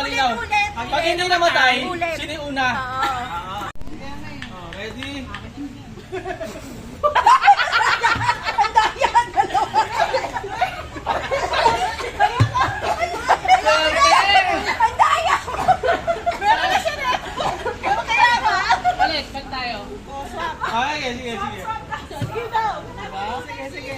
malinaw. Pag hindi namatay, sino yung una? Ready? Balik tayo. Ay, sige. Sige daw. Sige.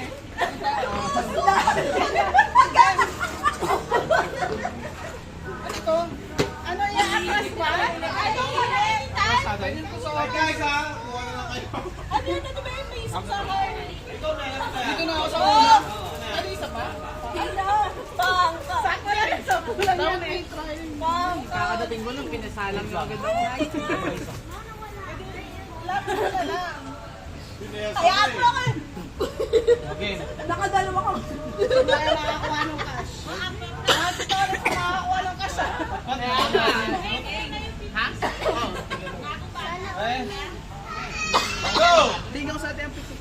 Ano yung atras ba? Ano yung Guys, ha? Kuha na lang kayo. ano yun? Ano ba yung may isang sa akin? Ito, meron na. Dito na ako sa una. Ano isa pa? Sakto yan sa bulan yan eh. Kakadating mo nung pinasalang yung agad ako. Lapit na lang. Hayaan mo ako. Okay. Nakadalawa ko. Kaya nakakuha ng cash. Ito na nakakuha ng cash ah. Ha? Okay. Go! Tingnan ko sa atin ang pito.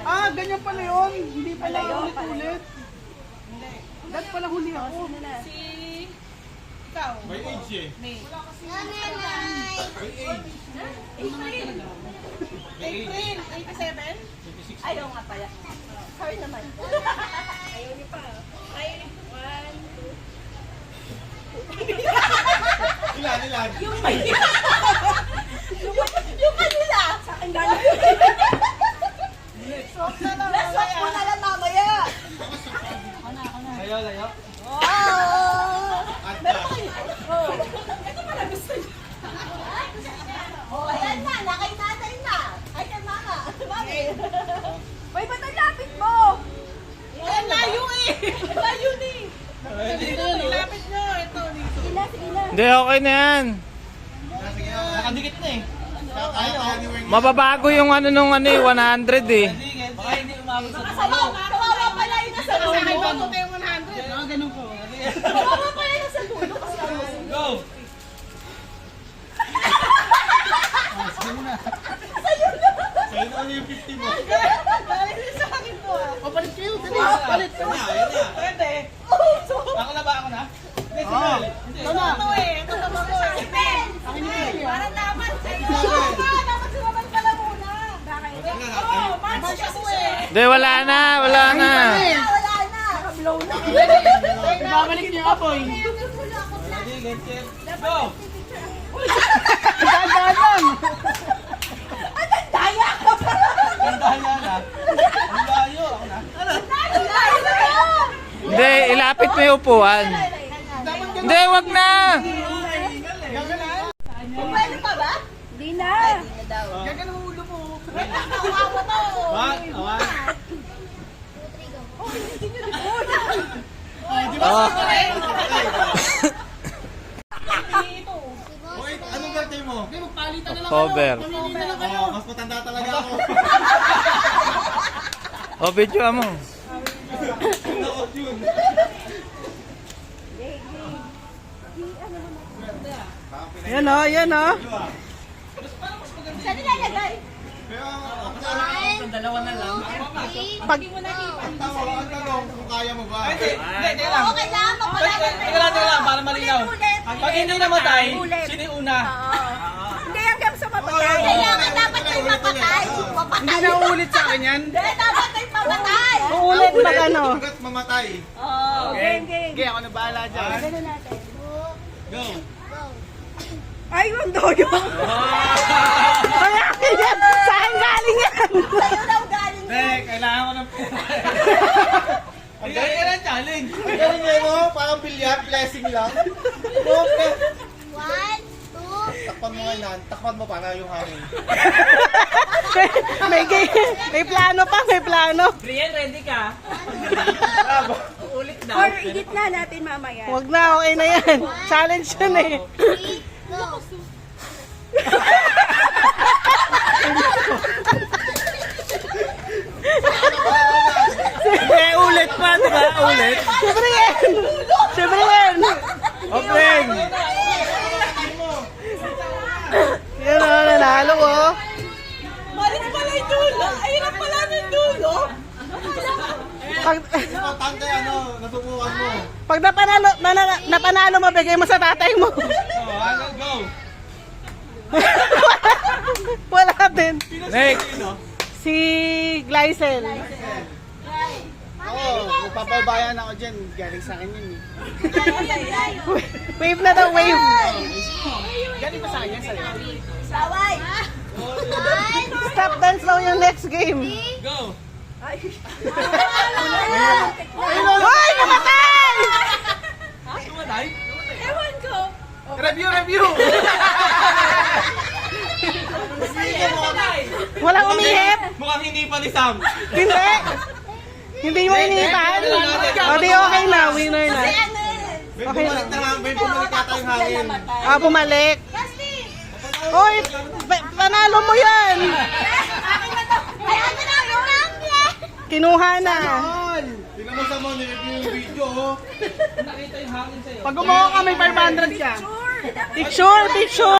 Ah, ganyan pala yun. Hindi pala ulit-ulit. Dahil pala huli ako. Ikaw. May age eh. May age. April, 87? Ayaw nga pala. Sorry naman. Ayaw niyo pa. Ay, 1, 2. Ilan? Yung kanila. Sa akin galing. Swap na lang. Swap mo na lang mamaya. Layo. Wow! Meron pa kayo? Oo. Ito pala gusto niyo. Oh, ayan na. Nakay tatay na. Ay, kay mama. Mami. Uy, ba't ang lapit mo? Ayan, layo eh. Layo ni. Lapit nyo. Ito, dito. Hindi, okay na yan. Nakadikit na eh. Mababago yung ano nung 100 eh. Sige. Baka hindi umabot sa Kawawa pala yun nasa dulo. Sa akin, bago tayo 100. Ah, ganun ko. Kawawa pala yun nasa dulo. Kasi ano. Go! Sa'yo na. Sa'yo na ano yung 50 mo. Galing din sa akin to ah. O, palit kayo. Dali. Palit. Ayan na. Pwede. Ako na ba? Hindi, sigal. Hindi. Ito na to eh. Ito na to eh. Si Ben! Parang dapat sa'yo. Dapat sumaman ka lang muna. Bakit? Oo, match kasi eh. Hindi, wala na. Wala na. Naka-blow na. Babalik niyo ako eh. Ready, get set, go! Dahan lang. Ang daya ka pa. Gandahan yan ha. Ang layo. Ako na. Ang daya na to. Hindi, ilapit mo yung upuan. Hindi, wag na. Pwede pa ba? Hindi na. Gagan ang ulo mo. Nakawawa to. One. Oh, hindi nyo rin. Oh. Hoy, anong birthday mo? Hindi, magpalitan na lang. Cover. Pamili na lang kayo. Oh, mas matanda talaga ako. O, video mo. Naot yun. Yan o, yan o. Saan nilalagay? Dalawa na lang. Pag Ang tanong kung kaya mo ba? Hindi lang. Oo, kailangan mapalaman. Teka lang, para malinaw. Pag hindi namatay, sino yung una? Hindi hanggang sa mapatay. Kailangan dapat may mapatay. hindi na ulit sa akin yan. Hindi, dapat may pamatay. Uulit mag ano. Hanggat mamatay. Oh, game. Okay, ako na bahala dyan. Ganun natin. Go! Ay, yung doyo. Ay, akin yan. Sa akin galing yan. Sa'yo daw galing yan. Kailangan ko ng pera. Ang galing yan ang challenge. Ang galing yan mo, parang bilyar, blessing lang. Okay. 1, 2. Takpan mo ngayon, takpan mo para yung hangin. may plano pa, may plano. Brian, ready ka? Ulit daw. Or edit na natin mamaya. Huwag na, okay na yan. Challenge yun eh. 3, go. Hindi, ulit pa, di ba? Ulit. Siyempre yan. Siyempre yan. Open. Yan o, nanalo ko. Balik pala may dulo. Ay, hirap pala ng dulo. Pag, Importante nasubukan mo. pag napanalo mo, bigay mo sa tatay mo. Oh, Arnold, go. Wala din. Next. Si Glycel. Oo, magpapalbayan ako dyan. Galing sa akin yun eh. Wave na daw, wave. Galing ba sa akin yan sa'yo? Saway. Stop dance daw yung next game. Go! Hoy, namatay! Tumatay? Ewan ko. Review, review! Walang umihip. Mukhang hindi pa ni Sam. Hindi. Hindi mo iniipan. O di okay na, winner na. Kasi ano May bumalik na nga, may bumalik yata yung hangin. Ah, bumalik. Hoy, panalo mo yan. Akin na to. Ay, ano na yung number? Kinuha na. Tingnan mo sa mo, nireview yung video, oh. Pag gumawa ka, may 500 ka. Sure. Picture, picture.